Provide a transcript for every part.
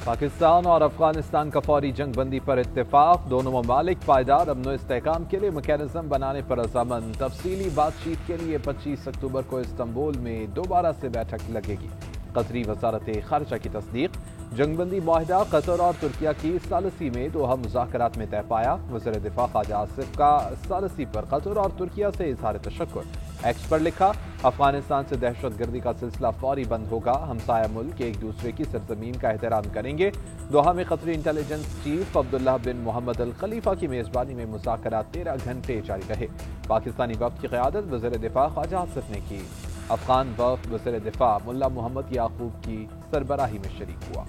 पाकिस्तान और अफगानिस्तान का फौरी जंग बंदी पर इत्तेफाक। दोनों ममालिक पायदार अमन इस्तेहकाम के लिए मैकेनिज्म बनाने पर रजामंद। तफसीली बातचीत के लिए 25 अक्टूबर को इस्तांबुल में दोबारा से बैठक लगेगी। कतरी वजारत खारजा की तस्दीक। जंगबंदी माहिदा कतर और तुर्किया की सालसी में दोहा मुज़ाकरात में तय पाया। वज़ीर दिफा ख्वाजा आसिफ का सालसी पर कतर और तुर्किया से इजहार तशक्कुर। एक्स पर लिखा, अफगानिस्तान से दहशतगर्दी का सिलसिला फौरी बंद होगा। हमसाया मुल्क एक दूसरे की सरजमीन का एहतराम करेंगे। दोहा में कतरी इंटेलिजेंस चीफ अब्दुल्लाह बिन मोहम्मद अल खलीफा की मेजबानी में मुज़ाकरात 13 घंटे जारी रहे। पाकिस्तानी वफ्द की क़यादत वज़ीर दिफा ख्वाजा आसिफ ने की। अफगान वफ्द वज़ीर दिफा मुल्ला मोहम्मद याकूब की सरबराही में शरीक हुआ।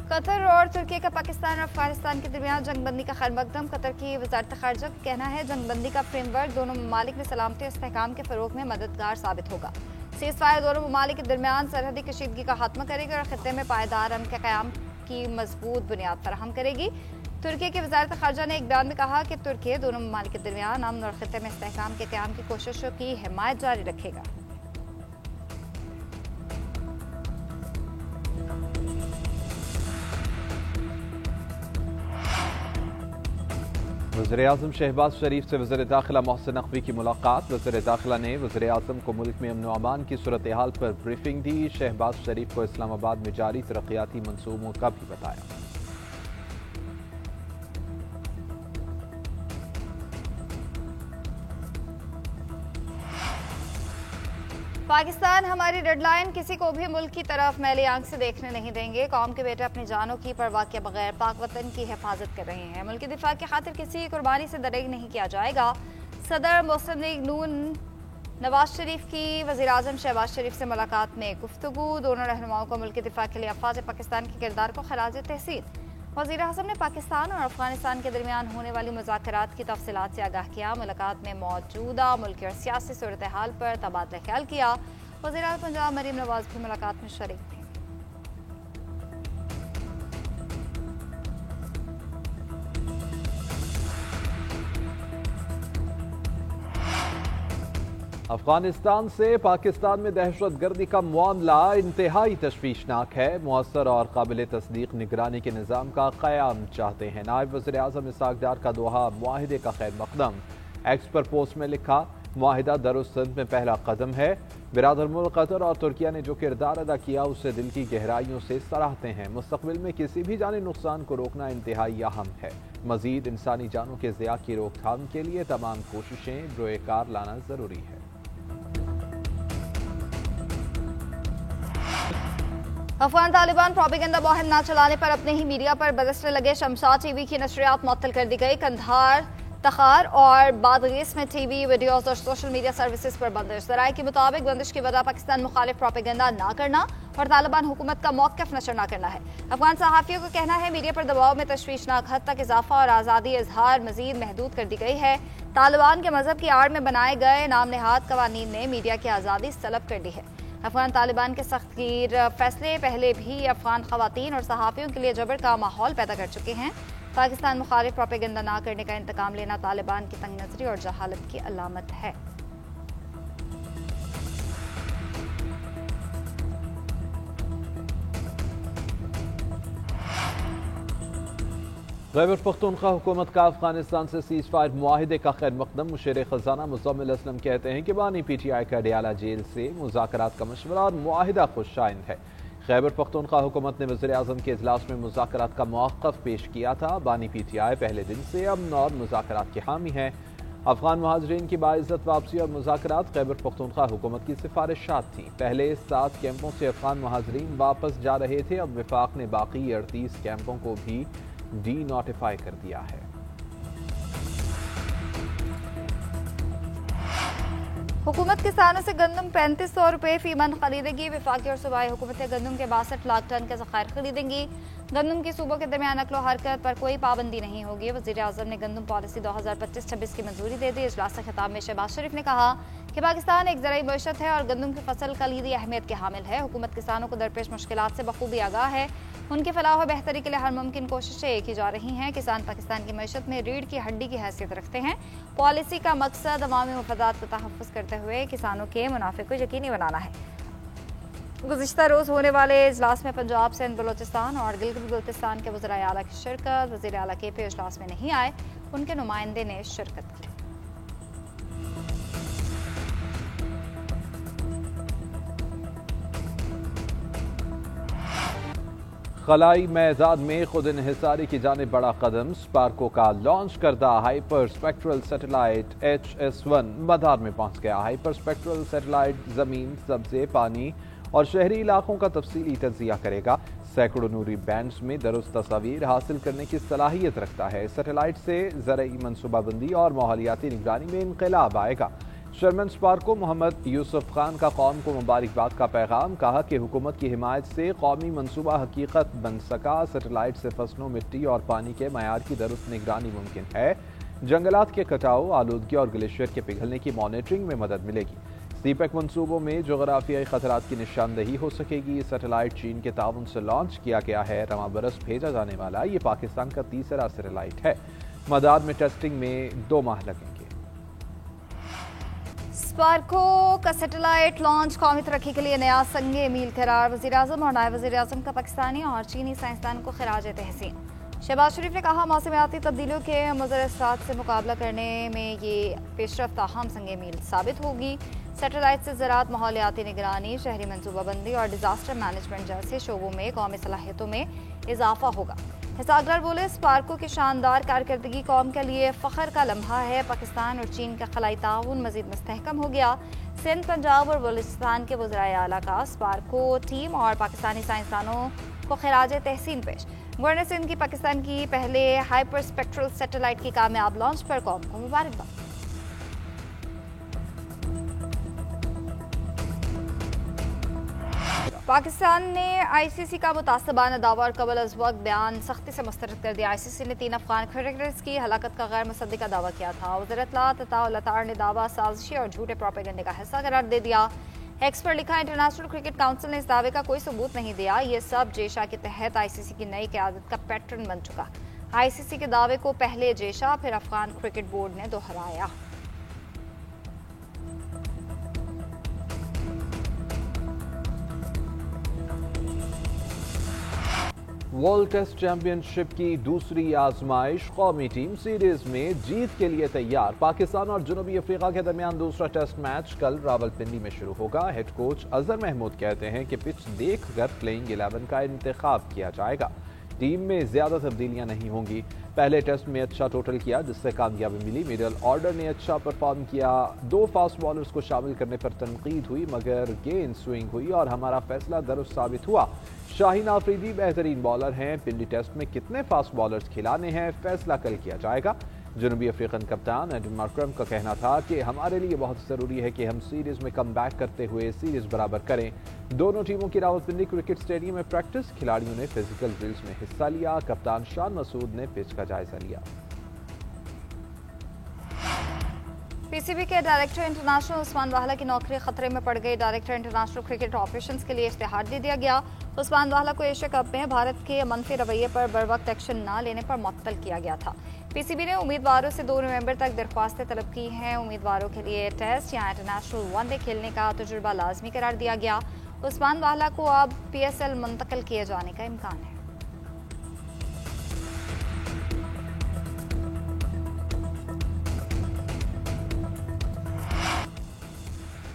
कतर और तुर्की का पाकिस्तान और अफगानिस्तान के दरमियान जंगबंदी का खैरमकदम। कतर की वजारत खारजा का कहना है जंगबंदी का फ्रेमवर्क दोनों ममालिक में सलामती और इस्तेहकाम के फरोग में मददगार साबित होगा। सीज फायर दोनों ममालिक के दरमियान सरहदी कशीदगी का खात्मा करेगी और खत्ते में पायदार अमन के क़याम की मजबूत बुनियाद फराहम करेगी। तुर्की की वजारत खारजा ने एक बयान में कहा कि तुर्की दोनों ममालिक के दरमियान अमन और खत्ते में इस्तेहकाम के क़याम की कोशिशों की हिमायत जारी रखेगा। वज़ीर-ए-आज़म शहबाज शरीफ से वज़ीर दाखिला मोहसिन नकवी की मुलाकात। वज़ीर दाखिला ने वज़ीर-ए-आज़म को मुल्क में अमन व अमान की सूरत हाल पर ब्रीफिंग दी। शहबाज शरीफ को इस्लामाबाद में जारी तरक्याती मंसूबों का भी बताया। पाकिस्तान हमारी डेडलाइन, किसी को भी मुल्क की तरफ मैली आंख से देखने नहीं देंगे। कौम के बेटे अपनी जानों की परवाह के बगैर पाक वतन की हिफाजत कर रहे हैं। मुल्क की दिफा की खातिर किसी की कुर्बानी से दरेग नहीं किया जाएगा। सदर मुस्लिम लीग नून नवाज शरीफ की वज़ीर आज़म शहबाज शरीफ से मुलाकात में गुफ्तगू। दोनों रहनुमाओं को मुल्क की दिफा के लिए अफवाज पाकिस्तान के किरदार को खराज तहसीन। वज़ीर आज़म ने पाकिस्तान और अफगानिस्तान के दरमियान होने वाली मुज़ाकरात की तफसीलात से आगाह किया। मुलाकात में मौजूदा मुल्की और सियासी सूरत हाल पर तबादला ख्याल किया। वज़ीर आज़म पंजाब मरीम नवाज भी मुलाकात में शरीक थे। अफगानिस्तान से पाकिस्तान में दहशतगर्दी का मामला इंतहाई तशवीशनाक है। मुअस्सर और काबिल तस्दीक निगरानी के निज़ाम का क़याम चाहते हैं। नायब वज़ीर आज़म इसहाक़ डार का दोहा मुआहिदे का खैर मकदम। एक्स पर पोस्ट में लिखा, मुआहिदा दरुस्त में पहला कदम है। बिरादर मुल्क कतर और तुर्किया ने जो किरदार अदा किया उसे दिल की गहराइयों से सराहते हैं। मुस्तक़बिल में किसी भी जानी नुकसान को रोकना इंतहाई अहम है। मज़ीद इंसानी जानों के ज़िया की रोकथाम के लिए तमाम कोशिशें बरोएकार लाना ज़रूरी है। अफगान तालिबान प्रोपेगेंडा मुहिम न चलाने पर अपने ही मीडिया पर बरसने लगे। शमशाद टीवी की नशरियात मुअत्तल कर दी गई। कंधार, तखार और बादगीस में टीवी, वीडियोज और सोशल मीडिया सर्विसेज पर बंदिश। ज़राए के मुताबिक बंदिश की वजह पाकिस्तान मुखालिफ प्रोपेगेंडा न करना और तालिबान हुकूमत का मौक़िफ़ नशर न करना है। अफगान सहाफ़ियों का कहना है मीडिया पर दबाव में तशवीशनाक हद तक इजाफा और आज़ादी इजहार मजीद महदूद कर दी गई है। तालिबान के मजहब की आड़ में बनाए गए नाम नेहाद कवानीन ने मीडिया की आज़ादी तलब कर दी है। अफगान तालिबान के सख्तगीर फैसले पहले भी अफगान खवातीन और सहाफ़ियों के लिए जबर का माहौल पैदा कर चुके हैं। पाकिस्तान मुखालिफ प्रोपेगेंडा ना करने का इंतकाम लेना तालिबान की तंग नज़री और जहालत की अलामत है। खैबर पख्तूनख्वा हुकूमत का अफगानिस्तान से सीज फायर मुआहिदे का खैर मकदम। मुशीर खजाना मुज़म्मिल असलम कहते हैं कि बानी PTI का डियाला जेल से मुज़ाकरात का मशवरा और मुआहिदा खुशाइंद है। खैबर पख्तूनख्वा हुकूमत ने वज़ीर आज़म के इजलास में मुज़ाकरात का मौक़िफ़ पेश किया था। बानी PTI पहले दिन से अमन और मुज़ाकरात की हामी है। अफगान महाजरीन की बाइज़्ज़त वापसी और मुज़ाकरात खैबर पख्तूनख्वा हुकूमत की सिफारिशात थी। पहले 7 कैंपों से अफगान महाजरीन वापस जा रहे थे। अब विफाक ने बाकी 38 कैंपों को भी डी नोटिफाई कर दिया है। हुकूमत किसानों से गंदम 3500 रुपये फी मन खरीदेगी। विफाकी और सूबाई हुकूमतें गंदम के 62 लाख टन के ज़खायर खरीदेंगी। गंदम की सूबों के दरमियान नकलो हरकत पर कोई पाबंदी नहीं होगी। वज़ीर आज़म ने गंदम पॉलिसी 2025-26 की मंजूरी दे दी। इजलास से खिताब में शहबाज शरीफ ने कहा कि पाकिस्तान एक ज़राई मईशत है और गंदम की फसल कलीदी अहमियत के हामिल है। हुकूमत किसानों को दरपेश मुश्किलात से बखूबी आगाह है। उनकी फलाह व बेहतरी के लिए हर मुमकिन कोशिशें की जा रही हैं। किसान पाकिस्तान की मईशत में रीढ़ की हड्डी की हैसियत रखते हैं। पॉलिसी का मकसद अवामी मफादात का तहफ़्फ़ुज़ करते हुए किसानों के मुनाफे को यकीनी बनाना है। गुज़िश्ता रोज़ होने वाले इजलास में पंजाब, सिंध, बलोचिस्तान और गिलगित बल्तिस्तान के वज़ीर आला की शिरकत। वज़ीर आला KP इजलास में नहीं आए, उनके नुमाइंदे ने शिरकत की। खलाई मैदान में खुद इन्हिसारी की जानिब बड़ा कदम। स्पार्को का लॉन्च करदा हाइपर स्पेक्ट्रल सैटेलाइट HS-1 मदार में पहुंच गया। हाइपर स्पेक्ट्रल सैटेलाइट जमीन, सब्जे, पानी और शहरी इलाकों का तफसीली तजिया करेगा। सैकड़ों नूरी बैंड्स में दुरुस्त तस्वीर हासिल करने की सलाहियत रखता है। सैटेलाइट से ज़रई मनसूबाबंदी और माहौलियाती निगरानी में इनकलाब आएगा। चेयरमैन स्पार्को मोहम्मद यूसुफ खान का कौम को मुबारकबाद का पैगाम। कहा कि हुकूमत की हिमायत से कौमी मनसूबा हकीकत बन सका। सैटेलाइट से फसलों, मिट्टी और पानी के मयार की दुरुस्त निगरानी मुमकिन है। जंगलात के कटाव, आलूदगी और ग्लेशियर के पिघलने की मॉनिटरिंग में मदद मिलेगी। सीपेक मनसूबों में जोग्राफियाई खतरात की निशानदही हो सकेगी। सैटेलाइट चीन के ताउन से लॉन्च किया गया है। रवां बरस भेजा जाने वाला ये पाकिस्तान का तीसरा सैटेलाइट है। मदार में टेस्टिंग में 2 माह लगेंगे। स्पार्को का सैटेलाइट लॉन्च कौमी तरक्की के लिए नया संगे मील करार। वज़ीर आज़म और नायब वज़ीर आज़म का पाकिस्तानी और चीनी साइंसदान को खिराज तहसीन। शहबाज शरीफ ने कहा मौसमियाती तब्दीलियों के मुज़र असरात से मुकाबला करने में ये पेशरफ्त अहम संगे मील साबित होगी। सैटेलाइट से ज़राअत, माहौलियाती निगरानी, शहरी मनसूबाबंदी और डिजास्टर मैनेजमेंट जैसे शोबों में कौमी सलाहियतों में इजाफा होगा। हिसागरार बोले, स्पार्को की शानदार कारकर्दगी कौम के लिए फ़ख्र का लम्हा है। पाकिस्तान और चीन का खलाई ताउन मज़ीद मुस्तहकम हो गया। सिंध, पंजाब और बलूचिस्तान के वज़ीर आला का स्पार्को टीम और पाकिस्तानी साइंसदानों को खिराज तहसीन पेश। गवर्नर सिंध की पाकिस्तान की पहले हाइपर स्पेक्ट्रल सैटेलाइट की कामयाब लॉन्च पर कौम को मुबारकबाद। पाकिस्तान ने ICC का मुतासबाना दावा और कबल अज़ वक्त बयान सख्ती से मुस्तरद कर दिया। ICC ने 3 अफगान क्रिकेटर्स की हलाकत का गैर मुसद्दिका दावा किया था। वज़ीर इत्तलात अता लतार ने दावा साजिशी और झूठे प्रोपेगेंडे का हिस्सा करार दे दिया। एक्स पर लिखा, इंटरनेशनल क्रिकेट काउंसिल ने इस दावे का कोई सबूत नहीं दिया। ये सब जेशा के तहत ICC की नई क़यादत का पैटर्न बन चुका। ICC के दावे को पहले जेशा फिर अफगान क्रिकेट बोर्ड ने दोहराया। वर्ल्ड टेस्ट चैंपियनशिप की दूसरी आजमाइश। कौमी टीम सीरीज में जीत के लिए तैयार। पाकिस्तान और जनूबी अफ्रीका के दरमियान दूसरा टेस्ट मैच कल रावलपिंडी में शुरू होगा। हेड कोच अजहर महमूद कहते हैं कि पिच देखकर प्लेइंग 11 का इंतखाब किया जाएगा। टीम में ज्यादा तब्दीलियां नहीं होंगी। पहले टेस्ट में अच्छा टोटल किया जिससे कामयाबी मिली। मिडल ऑर्डर ने अच्छा परफॉर्म किया। 2 फास्ट बॉलर्स को शामिल करने पर तनकीद हुई मगर गेंद स्विंग हुई और हमारा फैसला दुरुस्त साबित हुआ। शाहीन आफरीदी बेहतरीन बॉलर हैं। पिंडी टेस्ट में कितने फास्ट बॉलर्स खिलाने हैं फैसला कल किया जाएगा। जनूबी अफ्रीकन कप्तान एडन मार्करम का कहना था कि हमारे लिए बहुत ज़रूरी है कि हम सीरीज़ में कम बैक करते हुए सीरीज़ बराबर करें। दोनों टीमों की रावलपिंडी क्रिकेट स्टेडियम में प्रैक्टिस। खिलाड़ियों ने फिजिकल ड्रिल्स में हिस्सा लिया। कप्तान शान मसूद ने पिच का जायजा लिया। PCB के डायरेक्टर इंटरनेशनल उस्मान वाहला की नौकरी खतरे में पड़ गई। डायरेक्टर इंटरनेशनल क्रिकेट ऑपरेशंस के लिए इश्तिहार दे दिया गया। उस्मान वाहला को एशिया कप में भारत के मनफी रवैये पर बरवक्त एक्शन न लेने पर मुअत्तल किया गया था। PCB ने उम्मीदवारों से 2 नवंबर तक दरख्वास्तें तलब की हैं। उम्मीदवारों के लिए टेस्ट या इंटरनेशनल वनडे खेलने का तजुर्बा लाजमी करार दिया गया। उस्मान वाहला को अब PSL मुंतकिल किए जाने का इम्कान है।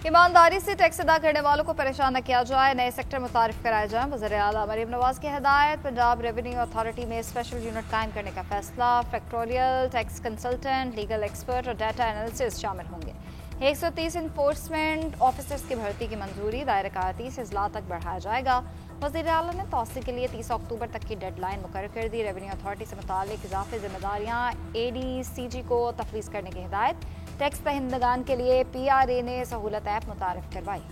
ईमानदारी से टैक्स अदा करने वालों को परेशान न किया जाए। नए सेक्टर मुतारिफ कराए जाएं। वज़ीर आला मरीम नवाज की हिदायत। पंजाब रेवेन्यू अथॉरिटी में स्पेशल यूनिट कायम करने का फैसला। Factorial, tax consultant, legal expert और डाटा एनालिसिस शामिल होंगे। 130 इन्फोर्समेंट ऑफिसर्स की भर्ती की मंजूरी दायरा 30 अजला तक बढ़ाया जाएगा। वज़ीर आला ने तौसी के लिए 30 अक्टूबर तक की डेडलाइन मुकर्रर कर दी। रेवेन्यू अथॉरिटी से मुतालिक इजाफी जिम्मेदारियाँ ADCG को तफवीज़ करने की हिदायत। टैक्स दहिंदगान के लिए PRA ने सहूलत ऐप मुतारिफ करवाई।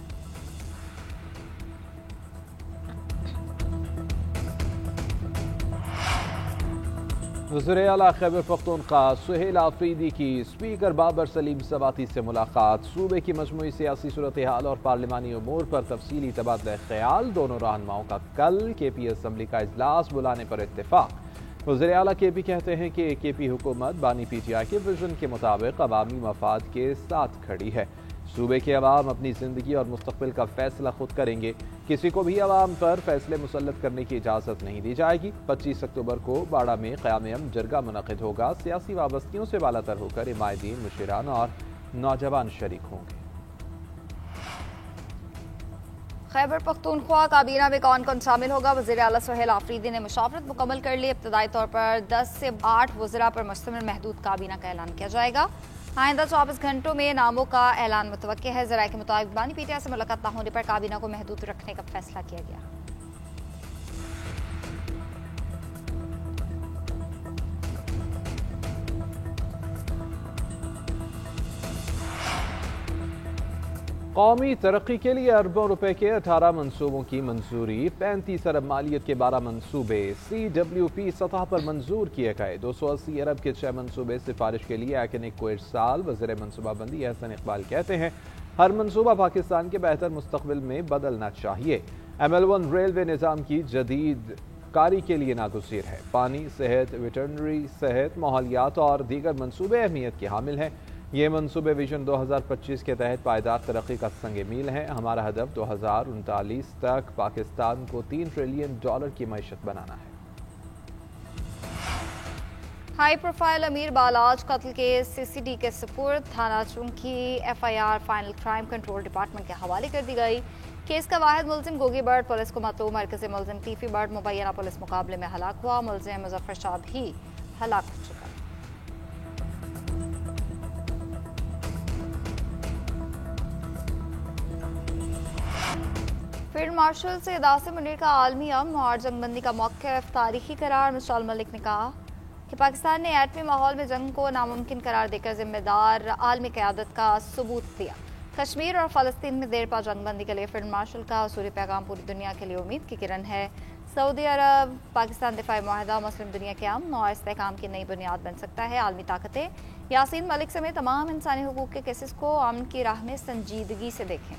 वज़ीर आला खैबर पख्तूनख्वा सुहेल आफरीदी की स्पीकर बाबर सलीम सवाती से मुलाकात। सूबे की मजमूई सियासी सूरत हाल और पार्लिमानी उमूर पर तफसीली तबादला ख्याल। दोनों रहनुमाओं का कल KP असम्बली का इजलास बुलाने पर इत्तेफाक। वज़ीर आला KP कहते हैं कि KP हुकूमत बानी PTI के विजन के मुताबिक अवामी मफाद के साथ खड़ी है। सूबे के अवाम अपनी ज़िंदगी और मुस्तकबिल का फैसला खुद करेंगे। किसी को भी अवाम पर फैसले मुसल्लत करने की इजाज़त नहीं दी जाएगी। 25 अक्टूबर को बाड़ा में क़याम जरगा मुनक़िद होगा। सियासी वाबस्तियों से बालातर होकर इमायदीन, मुशीरान और नौजवान शरीक होंगे। खैबर पख्तूनख्वा काबीना में कौन कौन शामिल होगा? वज़ीर आला सुहेल आफरीदी ने मुशावरत मुकम्मल कर ली। इब्तदाई तौर पर 10 से 8 वज़रा पर मुश्तमिल महदूद काबीना का ऐलान किया जाएगा। आइंदा 24 घंटों में नामों का ऐलान मुतवक्के है। ज़राए के मुताबिक बानी PTI से मुलाकात न होने पर काबीना को महदूद रखने का फैसला किया गया। कौमी तरक्की के लिए अरबों रुपए के 18 मनसूबों की मंजूरी। 35 अरब मालियत के 12 मनसूबे CWP सतह पर मंजूर किए गए। 280 अरब के 6 मनसूबे सिफारिश के लिए एकेनिक को इरसाल। वज़ीर मनसूबाबंदी एहसन इकबाल कहते हैं हर मनसूबा पाकिस्तान के बेहतर मुस्तकबिल में बदलना चाहिए। ML1 रेलवे निज़ाम की जदीद कारी के लिए नागुज़ीर है। पानी, सेहत, वेटरनरी, सेहत, माहौलियात और दीगर मनसूबे अहमियत के हामिल हैं। ये मनसूबे विजन 2025 के तहत पायदार तरक्की का संग मील हैं। हमारा हदफ 2039 तक पाकिस्तान को $3 ट्रिलियन की मैशत बनाना है। हाई प्रोफाइल अमीर बालाज कत्ल केस CCD के सुपुर्द। थाना चुंकी FIR final crime control department के हवाले कर दी गई। केस का वाहिद मुलजिम गोगी बर्ड पुलिस को मतलूब मरकज़ी मुलजिम टीफी बर्ड मुबैना पुलिस मुकाबले में हलाक हुआ। मुलजिम मुजफ्फर शाह भी हलाक हो चुका। फील्ड मार्शल से दासिम मुनीर का आलमी अमन और जंगबंदी का मौक़िफ़ तारीखी करार। मिसाल मलिक ने कहा कि पाकिस्तान ने एटमी माहौल में जंग को नामुमकिन करार देकर जिम्मेदार आलमी क़यादत का सबूत दिया। कश्मीर और फ़लस्तीन में देर पा जंगबंदी के लिए फील्ड मार्शल का असूली पैगाम पूरी दुनिया के लिए उम्मीद की किरण है। सऊदी अरब पाकिस्तान दिफाई मुआहदा मुस्लिम दुनिया के अमन और इस्तेहकाम की नई बुनियाद बन सकता है। आलमी ताकतें यासीन मलिक समेत तमाम इंसानी हुकूक के केसेस को अमन की राह में संजीदगी से देखें।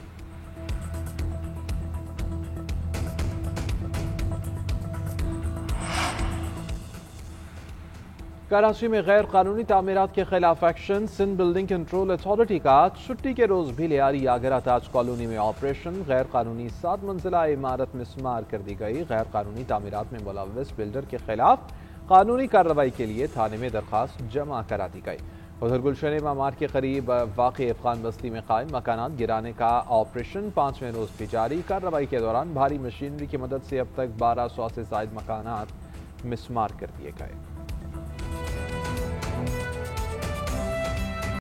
कराची में गैर कानूनी तामीरात के खिलाफ action. Sindh building control authority का छुट्टी के रोज भी लियारी आगरा ताज कॉलोनी में ऑपरेशन। गैर कानूनी 7 मंजिला इमारत मिस्मार कर दी गई। गैर कानूनी तामीरात में मुलव्वस बिल्डर के खिलाफ कानूनी कार्रवाई के लिए थाने में दरखास्त जमा करा दी गई। उधर गुलशन मामार के करीब वाक़ई अफगान बस्ती में कायम मकानात गिराने का ऑपरेशन 5वें रोज भी जारी। कार्रवाई के दौरान भारी मशीनरी की मदद से अब तक 1200 से ज़ायद मकानात मिस्मार कर दिए गए।